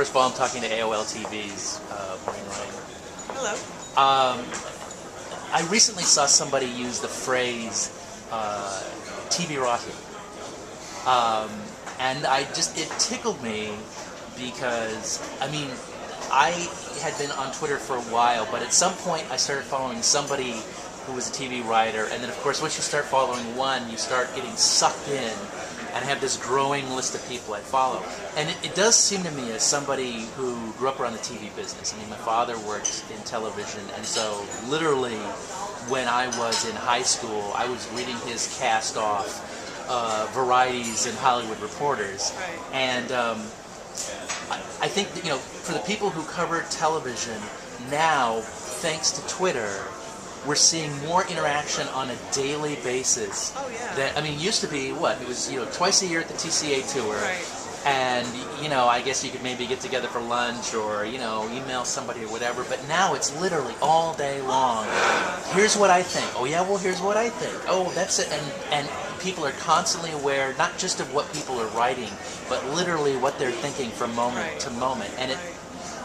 First of all, I'm talking to AOL TV's Maureen Ryan. Hello. I recently saw somebody use the phrase TV rocking. And it tickled me because, I mean, I had been on Twitter for a while, but at some point I started following somebody who was a TV writer, and then of course once you start following one, you start getting sucked in and have this growing list of people I follow. And it does seem to me, as somebody who grew up around the TV business, I mean, my father worked in television, and so literally when I was in high school, I was reading his cast-off varieties and Hollywood Reporters. Right. And I think that, for the people who cover television now, thanks to Twitter, we're seeing more interaction on a daily basis. Oh, yeah. It used to be, it was, twice a year at the TCA tour. Right. And, I guess you could maybe get together for lunch or, email somebody or whatever. But now it's literally all day long. Here's what I think. Oh, yeah, well, here's what I think. Oh, that's it. And people are constantly aware, not just of what people are writing, but literally what they're thinking from moment to moment. And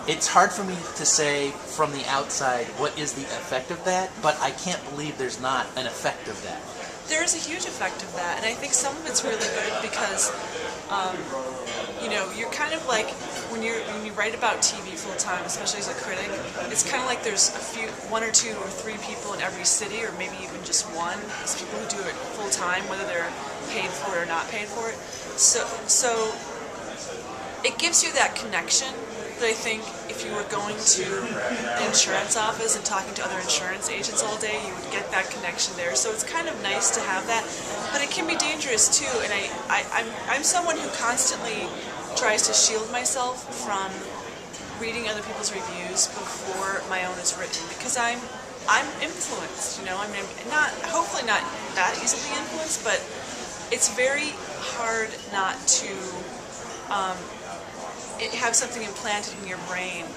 it's hard for me to say from the outside what is the effect of that, but I can't believe there's not an effect of that. There is a huge effect of that, and I think some of it's really good because, you're kind of like when you write about TV full time, especially as a critic. It's kind of like there's one or two or three people in every city, or maybe even just one. There's people who do it full time, whether they're paid for it or not paid for it. So it gives you that connection that I think if you were going to an insurance office and talking to other insurance agents all day, you would get that connection there. So it's kind of nice to have that, but it can be dangerous too. And I'm someone who constantly tries to shield myself from reading other people's reviews before my own is written, because I'm influenced. Hopefully not that easily influenced, but it's very hard not to have something implanted in your brain.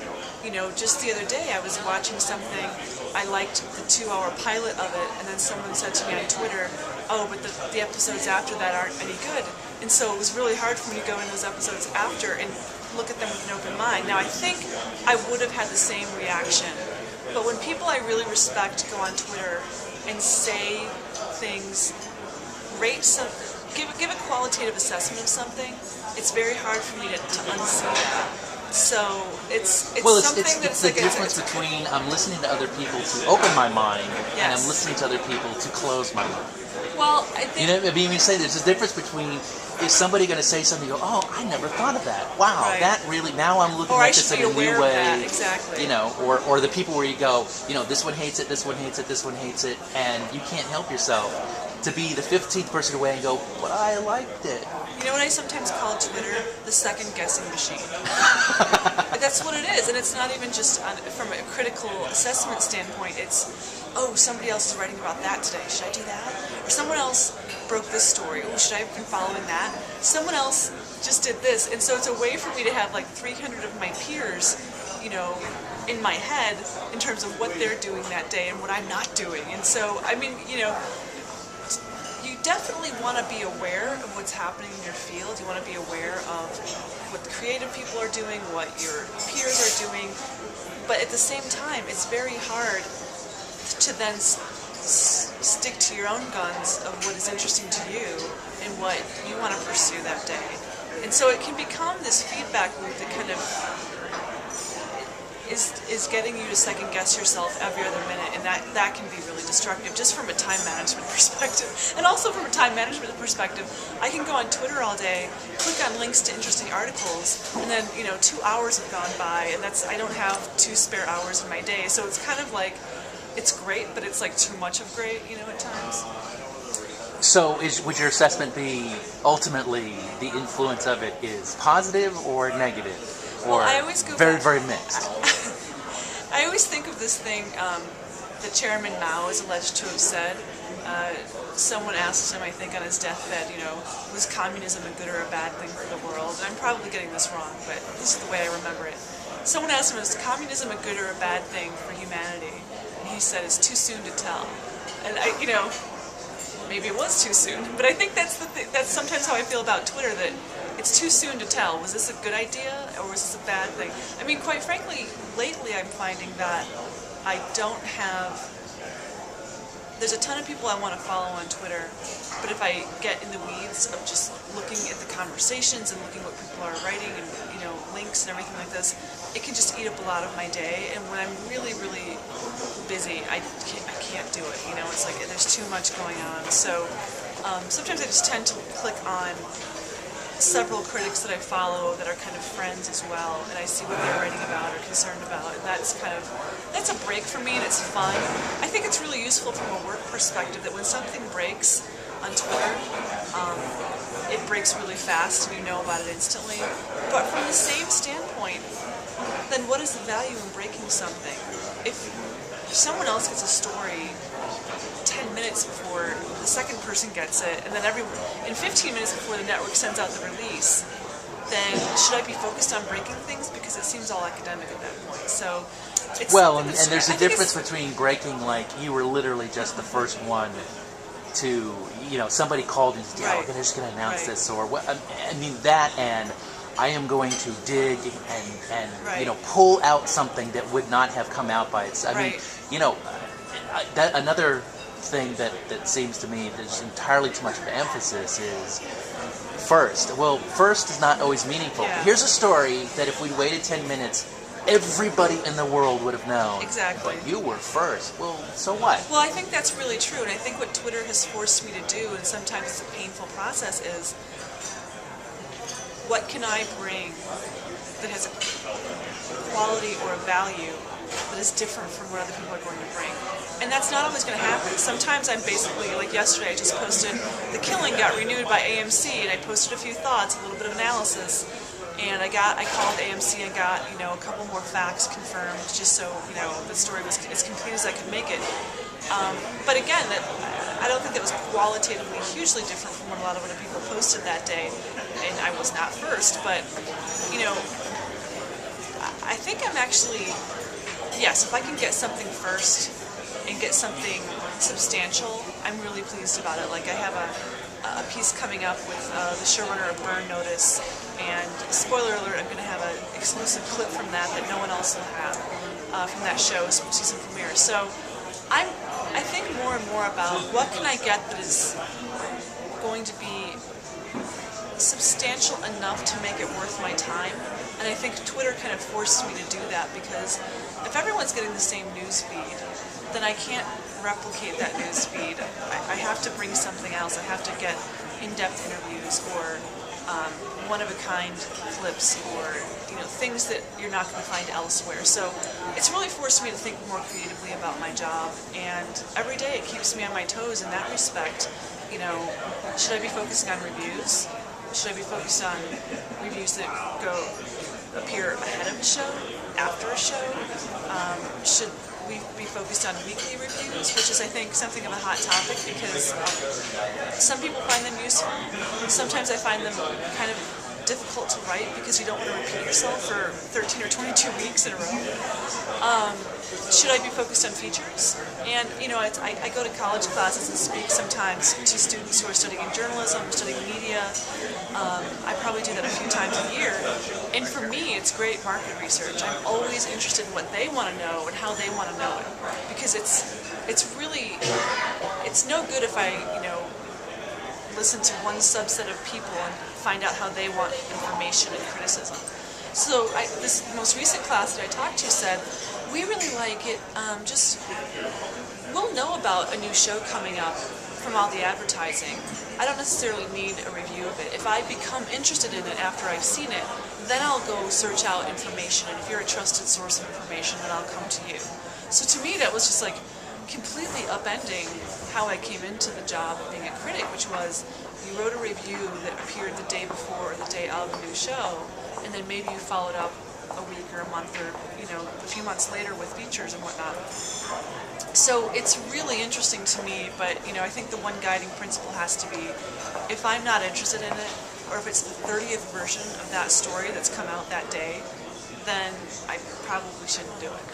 Just the other day I was watching something, I liked the 2-hour pilot of it, and then someone said to me on Twitter, oh, but the episodes after that aren't any good. And so it was really hard for me to go in those episodes after and look at them with an open mind. Now I think I would have had the same reaction, but when people I really respect go on Twitter and say things, give a qualitative assessment of something, it's very hard for me to unsee that. So it's the difference between I'm listening to other people to open my mind and I'm listening to other people to close my mind. Well, I think you say there's a difference between, is somebody going to say something, you go, oh, I never thought of that. Wow, that really, now I'm looking at this in a new way. Exactly. Or the people where you go, this one hates it, this one hates it, this one hates it, and you can't help yourself to be the 15th person away and go, but I liked it. You know what I sometimes call Twitter? The second-guessing machine. That's what it is, and it's not even just from a critical assessment standpoint. It's, oh, somebody else is writing about that today. Should I do that? Or someone else broke this story. Oh, should I have been following that? Someone else just did this. And so it's a way for me to have like 300 of my peers, in my head in terms of what they're doing that day and what I'm not doing. And so, you definitely want to be aware of what's happening in your field. You want to be aware of what the creative people are doing, what your peers are doing. But at the same time, it's very hard to then stick to your own guns of what is interesting to you and what you want to pursue that day. And so it can become this feedback loop that kind of is getting you to second guess yourself every other minute, and that can be really destructive just from a time management perspective. And also from a time management perspective, I can go on Twitter all day, click on links to interesting articles, and then 2 hours have gone by, and I don't have 2 spare hours in my day. So it's kind of like, it's great, but it's like too much of great, at times. So would your assessment be ultimately the influence of it is positive or negative? Or I always go very, very mixed? I always think of this thing that Chairman Mao is alleged to have said. Someone asked him, I think on his deathbed, was communism a good or a bad thing for the world? And I'm probably getting this wrong, but this is the way I remember it. Someone asked him, is communism a good or a bad thing for humanity? And he said, it's too soon to tell. And maybe it was too soon. But I think that's that's sometimes how I feel about Twitter, that it's too soon to tell. Was this a good idea or was this a bad thing? I mean, quite frankly, lately I'm finding that I don't have. There's a ton of people I want to follow on Twitter, but if I get in the weeds of just looking at the conversations and looking what people are writing and, you know, links and everything like this, it can just eat up a lot of my day. And when I'm really, really busy, I can't do it. You know, it's like there's too much going on. So sometimes I just tend to click on several critics that I follow that are kind of friends as well, and I see what they're writing about or concerned about, and that's a break for me, and it's fun. I think it's really useful from a work perspective that when something breaks on Twitter, it breaks really fast and you know about it instantly. But from the same standpoint, then what is the value in breaking something? If someone else gets a story 10 minutes before the second person gets it, and then in 15 minutes before the network sends out the release, then should I be focused on breaking things? Because it seems all academic at that point. So, it's well, and there's a difference between breaking, like you were literally just the first one to, you know, somebody called and said, yeah, we're just going to announce this, or what? I mean, that, and I am going to dig and you know, pull out something that would not have come out by itself. I mean, you know, that another thing that seems to me there's entirely too much of emphasis is first. Well, first is not always meaningful. Yeah. Here's a story that if we waited 10 minutes, everybody in the world would have known. Exactly. But you were first. Well, so what? Well, I think that's really true, and I think what Twitter has forced me to do, and sometimes it's a painful process, is what can I bring that has a quality or a value that is different from what other people are going to bring. And that's not always going to happen. Sometimes I'm basically, like yesterday I just posted, The Killing got renewed by AMC, and I posted a few thoughts, a little bit of analysis, and I called AMC and got, you know, a couple more facts confirmed, just so, you know, the story was as complete as I could make it. But again, I don't think that was qualitatively hugely different from what a lot of other people posted that day, and I was not first, but, you know, I think I'm actually, yes, if I can get something first and get something substantial, I'm really pleased about it. Like, I have a piece coming up with the showrunner of Burn Notice, and spoiler alert, I'm going to have an exclusive clip from that no one else will have from that show's season premiere. So I think more and more about what can I get that is going to be substantial enough to make it worth my time. And I think Twitter kind of forces me to do that, because if everyone's getting the same news feed, then I can't replicate that news feed. I have to bring something else. I have to get in-depth interviews or one-of-a-kind clips, or, you know, things that you're not going to find elsewhere. So it's really forced me to think more creatively about my job, and every day it keeps me on my toes in that respect. You know, should I be focusing on reviews? Should I be focused on reviews that appear ahead of a show, after a show? Should we be focused on weekly reviews, which is, I think, something of a hot topic, because some people find them useful. Sometimes I find them kind of difficult to write because you don't want to repeat yourself for 13 or 22 weeks in a row. Should I be focused on features? And, you know, I go to college classes and speak sometimes to students who are studying journalism, studying media. I probably do that a few times a year. And for me, it's great market research. I'm always interested in what they want to know and how they want to know it. Because it's no good if I, you know, listen to one subset of people and find out how they want information and criticism. So this most recent class that I talked to said, we really like it, we'll know about a new show coming up from all the advertising. I don't necessarily need a review of it. If I become interested in it after I've seen it, then I'll go search out information, and if you're a trusted source of information, then I'll come to you. So to me, that was just like completely upending how I came into the job of being a critic, which was, you wrote a review that appeared the day before or the day of a new show, and then maybe you followed up a week or a month or, you know, a few months later with features and whatnot. So it's really interesting to me, but, you know, I think the one guiding principle has to be, if I'm not interested in it, or if it's the 30th version of that story that's come out that day, then I probably shouldn't do it.